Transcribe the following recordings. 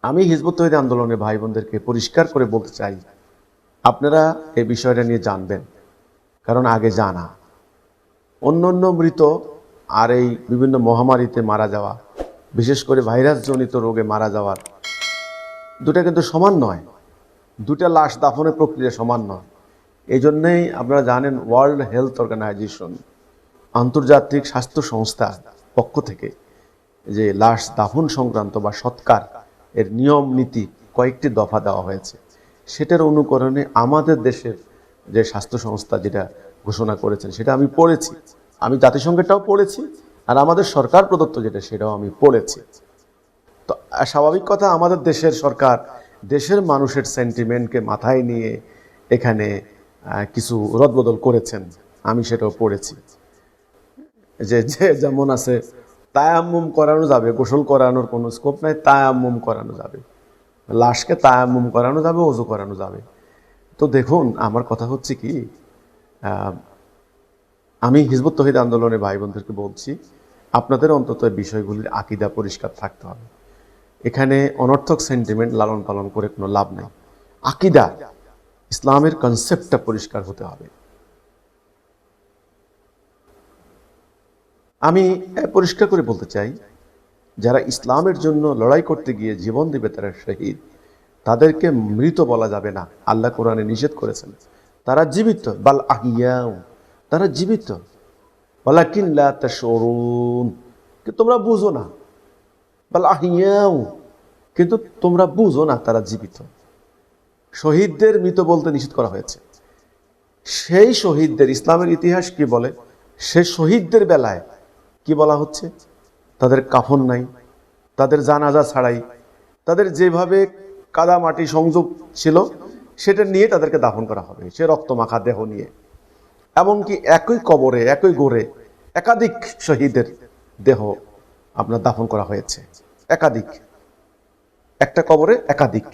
আমি হিজবুত তৌহিদ আন্দোলনের ভাই বোনদেরকে পরিষ্কার করে বলতে চাই, আপনারা এই বিষয়টা নিয়ে জানবেন, কারণ আগে জানা অন্য মৃত আর এই বিভিন্ন মহামারীতে মারা যাওয়া, বিশেষ করে ভাইরাসজনিত রোগে মারা যাওয়ার দুটা কিন্তু সমান নয়। দুটা লাশ দাফনের প্রক্রিয়া সমান নয়। এই জন্যেই আপনারা জানেন, ওয়ার্ল্ড হেলথ অর্গানাইজেশন, আন্তর্জাতিক স্বাস্থ্য সংস্থার পক্ষ থেকে যে লাশ দাফন সংক্রান্ত বা সৎকার এর নিয়ম নীতি কয়েকটি দফা দেওয়া হয়েছে। সেটার অনুকরণে আমাদের দেশের যে স্বাস্থ্য সংস্থা যেটা ঘোষণা করেছেন সেটা আমি পড়েছি, আমি জাতিসংঘেরটাও পড়েছি, আর আমাদের সরকার প্রদত্ত যেটা সেটাও আমি পড়েছি। তো স্বাভাবিক কথা, আমাদের দেশের সরকার দেশের মানুষের সেন্টিমেন্টকে মাথায় নিয়ে এখানে কিছু রদবদল করেছেন, আমি সেটাও পড়েছি। যে যে যেমন আছে, তায়াম্মুম করানো যাবে, গোসল করানোর কোনো স্কোপ নাই, তায়াম্মুম করানো যাবে, লাশকে তায়াম্মুম করানো যাবে, ওযু করানো যাবে। তো দেখুন, আমার কথা হচ্ছে কি, আমি হিজবুত তৌহিদ আন্দোলনের ভাই বোনদেরকে বলছি, আপনাদের অন্তত বিষয়গুলির আকীদা পরিষ্কার থাকতে হবে। এখানে অনর্থক সেন্টিমেন্ট লালন পালন করে কোনো লাভ নেই। আকীদা, ইসলামের কনসেপ্টটা পরিষ্কার হতে হবে। আমি পরিষ্কার করে বলতে চাই, যারা ইসলামের জন্য লড়াই করতে গিয়ে জীবন দিবে তারা শহীদ, তাদেরকে মৃত বলা যাবে না। আল্লাহ কোরআনে নিষেধ করেছেন। তারা জীবিত, বাল আহিয়াউ, তারা জীবিত, ওয়ালাকিন লা তাশউরুন, কিন্তু তোমরা বুঝো না। বাল আহিয়াউ, কিন্তু তোমরা বুঝো না তারা জীবিত। শহীদদের মৃত বলতে নিষেধ করা হয়েছে। সেই শহীদদের, ইসলামের ইতিহাস কি বলে, সেই শহীদদের বেলায় কি বলা হচ্ছে, তাদের কাফন নাই, তাদের জানাজা ছাড়াই, তাদের যেভাবে কাদা মাটি সংযোগ ছিল সেটা নিয়ে তাদেরকে দাফন করা হবে, সে রক্তমাখা দেহ নিয়ে। এমনকি একই কবরে, একই গোরে একাধিক শহীদের দেহ আপনার দাফন করা হয়েছে, একাধিক, একটা কবরে একাধিক।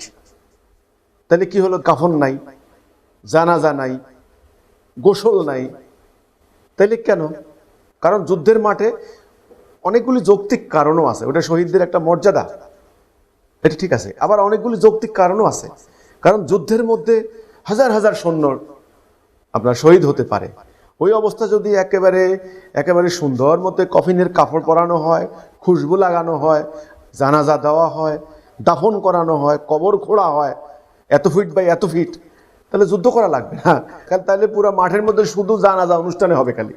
তাহলে কি হলো, কাফন নাই, জানাজা নাই, গোসল নাই। তাইলে কেন? কারণ যুদ্ধের মাঠে অনেকগুলি যৌক্তিক কারণও আছে, ওটা শহীদদের একটা মর্যাদা, এটা ঠিক আছে। আবার অনেকগুলি যৌক্তিক কারণও আছে, কারণ যুদ্ধের মধ্যে হাজার হাজার সৈন্য আপনার শহীদ হতে পারে। ওই অবস্থা যদি একেবারে সুন্দর মতো কফিনের কাপড় পরানো হয়, খুশবু লাগানো হয়, জানাজা দেওয়া হয়, দাফন করানো হয়, কবর খোঁড়া হয় এত ফিট বাই এত ফিট, তাহলে যুদ্ধ করা লাগবে না। তাহলে পুরো মাঠের মধ্যে শুধু জানাজা অনুষ্ঠানে হবে খালি।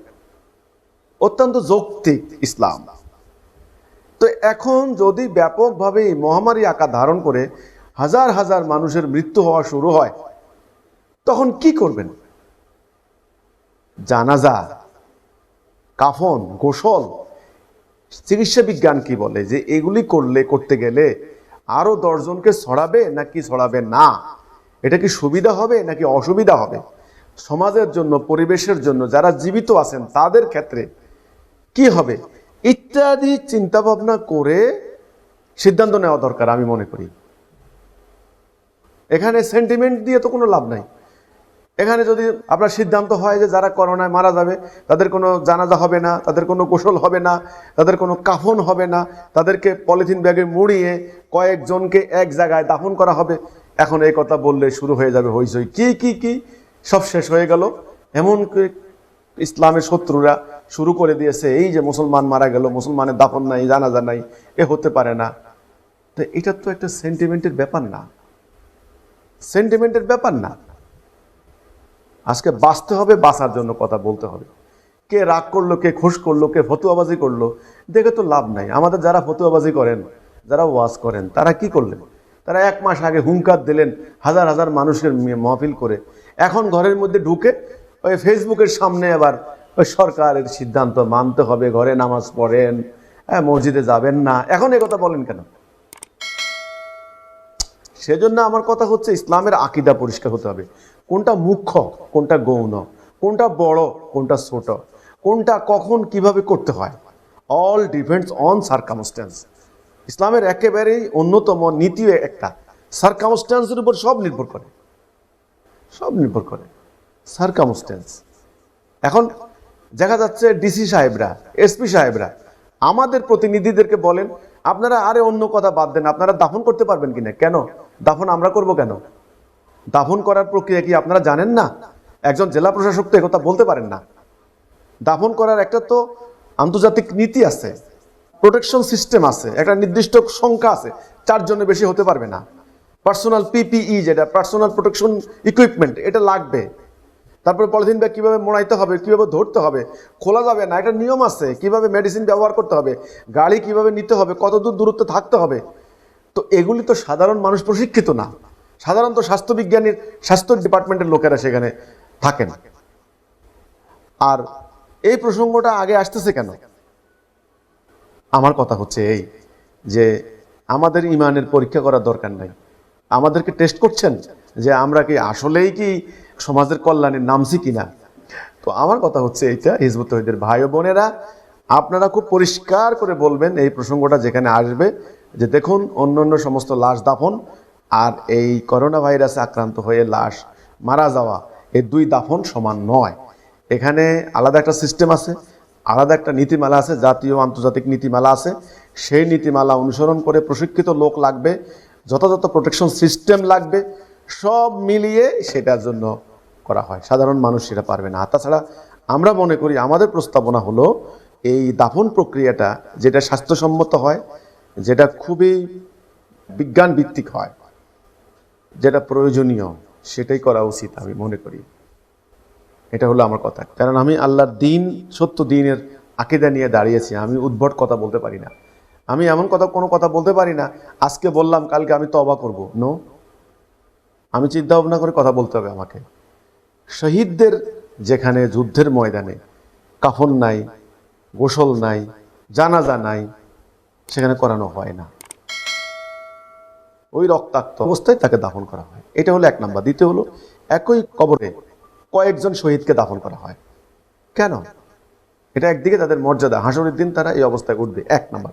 অত্যন্ত যৌক্তিক ইসলাম। তো এখন যদি ব্যাপকভাবে মহামারী আকার ধারণ করে হাজার হাজার মানুষের মৃত্যু হওয়া শুরু হয়, তখন কি করবেন? জানাজা, কাফন, গোসল, চিকিৎসা বিজ্ঞান কি বলে যে এগুলি করতে গেলে আরো 10 জনকে ছড়াবে নাকি ছড়াবে না, এটা কি সুবিধা হবে নাকি অসুবিধা হবে, সমাজের জন্য, পরিবেশের জন্য, যারা জীবিত আছেন তাদের ক্ষেত্রে কি হবে, ইত্যাদি চিন্তা ভাবনা করে সিদ্ধান্ত নেওয়া দরকার আমি মনে করি। এখানে সেন্টিমেন্ট দিয়ে তো কোনো লাভ নাই। এখানে যদি আপনার সিদ্ধান্ত হয় যে যারা করোনায় মারা যাবে তাদের কোনো জানাজা হবে না, তাদের কোনো গোসল হবে না, তাদের কোনো কাফন হবে না, তাদেরকে পলিথিন ব্যাগে মুড়িয়ে কয়েকজনকে এক জায়গায় দাফন করা হবে, এখন এই কথা বললে শুরু হয়ে যাবে হইচই, কি কি কি সব শেষ হয়ে গেল। এমন ইসলামের শত্রুরা শুরু করে দিয়েছে, এই যে মুসলমান মারা গেল, মুসলমানের দাফন নাই, জানাজা নাই, এ হতে পারে না। তো এটা তো একটা সেন্টিমেন্টের ব্যাপার না, সেন্টিমেন্টের ব্যাপার না। আজকে বাঁচতে হবে, বাঁচার জন্য কথা বলতে হবে। কে রাগ করলো, কে খুশ করলো, কে ফতুয়াবাজি করলো, দেখে তো লাভ নাই। আমাদের যারা ফতুয়াবাজি করেন, যারা ওয়াজ করেন, তারা কি করলেন? তারা 1 মাস আগে হুঙ্কার দিলেন হাজার হাজার মানুষের মাহফিল করে, এখন ঘরের মধ্যে ঢুকে ওই ফেসবুকের সামনে আবার ওই সরকারের সিদ্ধান্ত মানতে হবে, ঘরে নামাজ পড়েন, মসজিদে যাবেন না, এখন এ কথা বলেন কেন? সেজন্য আমার কথা হচ্ছে, ইসলামের আকীদা পরিষ্কার হতে হবে। কোনটা মুখ্য, কোনটা গৌণ, কোনটা বড়, কোনটা ছোট, কোনটা কখন কিভাবে করতে হয়, অল ডিপেন্ডস অন সার্কামস্টেন্স। ইসলামের একেবারেই অন্যতম নীতি একটা, সার্কামস্টেন্সের উপর সব নির্ভর করে, সব নির্ভর করে সার্কামস্টেন্স। এখন দেখা যাচ্ছে ডিসি সাহেবরা, এসপি সাহেবরা আমাদের প্রতিনিধিদেরকে বলেন, আপনারা আরে অন্য কথা বাদ দেন, আপনারা দাফন করতে পারবেন কিনা? কেন দাফন আমরা করব কেন? দাফন করার প্রক্রিয়া কি আপনারা জানেন না? একজন জেলা প্রশাসক তো একথা বলতে পারেন না। দাফন করার একটা তো আন্তর্জাতিক নীতি আছে, প্রোটেকশন সিস্টেম আছে, একটা নির্দিষ্ট সংখ্যা আছে, 4 জনের বেশি হতে পারবে না। পার্সোনাল পিপিই, যেটা পার্সোনাল প্রোটেকশন ইকুইপমেন্ট, এটা লাগবে। তারপরে পলিথিন ব্যাগ কিভাবে মোড়াইতে হবে, কিভাবে ধরতে হবে, খোলা যাবে না, একটা নিয়ম আছে। কিভাবে মেডিসিন ব্যবহার করতে হবে, গাড়ি কিভাবে নিতে হবে, কত দূর দূরত্বে থাকতে হবে। তো এগুলি তো সাধারণ মানুষ প্রশিক্ষিত না। সাধারণত স্বাস্থ্যবিজ্ঞানীর, স্বাস্থ্য ডিপার্টমেন্টের লোকেরা সেখানে থাকেন। আর এই প্রসঙ্গটা আগে আসতেছে কেন? আমার কথা হচ্ছে এই যে আমাদের ইমানের পরীক্ষা করার দরকার নাই। আমাদেরকে টেস্ট করছেন যে আমরা কি আসলেই কি সমাজের কল্যাণের নামছি কিনা। তো আমার কথা হচ্ছে এইটা, হিজবুত তৌহিদের ভাই ও বোনেরা, আপনারা খুব পরিষ্কার করে বলবেন এই প্রসঙ্গটা যেখানে আসবে, যে দেখুন অন্য সমস্ত লাশ দাফন আর এই করোনা ভাইরাসে আক্রান্ত হয়ে লাশ মারা যাওয়া, এই 2 দাফন সমান নয়। এখানে আলাদা একটা সিস্টেম আছে, আলাদা একটা নীতিমালা আছে, জাতীয় আন্তর্জাতিক নীতিমালা আছে। সেই নীতিমালা অনুসরণ করে প্রশিক্ষিত লোক লাগবে, যথাযথ প্রোটেকশন সিস্টেম লাগবে, সব মিলিয়ে সেটার জন্য করা হয়। সাধারণ মানুষ সেটা পারবে না। তাছাড়া আমরা মনে করি আমাদের প্রস্তাবনা হলো এই দাফন প্রক্রিয়াটা যেটা স্বাস্থ্যসম্মত হয়, যেটা খুবই বিজ্ঞান ভিত্তিক হয়, যেটা প্রয়োজনীয়, সেটাই করা উচিত আমি মনে করি। এটা হলো আমার কথা। কারণ আমি আল্লাহর দিন, সত্য দিনের আকীদা নিয়ে দাঁড়িয়েছি। আমি উদ্ভট কথা বলতে পারি না। আমি এমন কোনো কথা বলতে পারি না আজকে বললাম কালকে আমি তওবা করব। নো, আমি চিন্তা ভাবনা করে কথা বলতে হবে আমাকে। শহীদদের যেখানে যুদ্ধের ময়দানে কাফন নাই, গোসল নাই, জানাজা নাই, সেখানে করানো হয় না। ওই রক্তাক্ত অবস্থায় তাকে দাফন করা হয়। এটা হলো 1 নাম্বার। দ্বিতীয় হলো একই কবরে কয়েকজন শহীদকে দাফন করা হয়। কেন? এটা একদিকে তাদের মর্যাদা, হাসরের দিন তারা এই অবস্থায় উঠবে, 1 নাম্বার।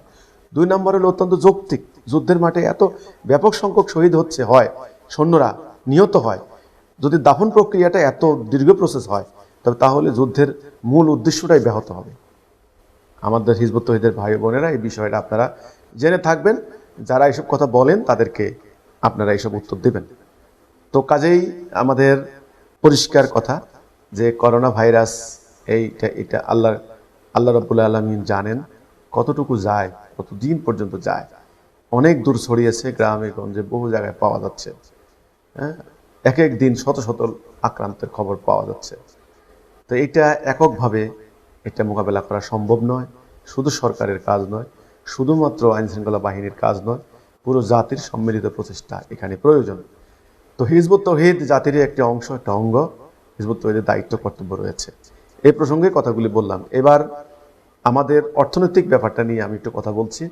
2 নাম্বার হলো অত্যন্ত যৌক্তিক। যুদ্ধের মাঠে এত ব্যাপক সংখ্যক শহীদ হয়, সৈন্যরা নিহত হয়, যদি দাফন প্রক্রিয়াটা এত দীর্ঘ প্রসেস হয়, তবে তাহলে যুদ্ধের মূল উদ্দেশ্যটাই ব্যাহত হবে। আমাদের হিজবুত তৌহিদের ভাই বোনেরা এই বিষয়টা আপনারা জেনে থাকবেন। যারা এইসব কথা বলেন তাদেরকে আপনারা এইসব উত্তর দেবেন। তো কাজেই আমাদের পরিষ্কার কথা যে করোনা ভাইরাস এটা আল্লাহ রাব্বুল আলামিন জানেন কতটুকু যায়, কতদিন পর্যন্ত যায়। অনেক দূর ছড়িয়েছে, গ্রামে গঞ্জে বহু জায়গায় পাওয়া যাচ্ছে। হ্যাঁ, এক দিন শত শত আক্রান্তের খবর পাওয়া যাচ্ছে। তো এটা এককভাবে এটা মোকাবেলা করা সম্ভব নয়। শুধু সরকারের কাজ নয়, শুধুমাত্র আইনশৃঙ্খলা বাহিনীর কাজ নয়, পুরো জাতির সম্মিলিত প্রচেষ্টা এখানে প্রয়োজন। তো হিজবুত তৌহিদ জাতির একটি অংশ, একটা অঙ্গ। হিজবুত তৌহিদের দায়িত্ব, কর্তব্য রয়েছে। এই প্রসঙ্গে কথাগুলি বললাম। এবার আমাদের অর্থনৈতিক ব্যাপারটা নিয়ে আমি একটু কথা বলছি।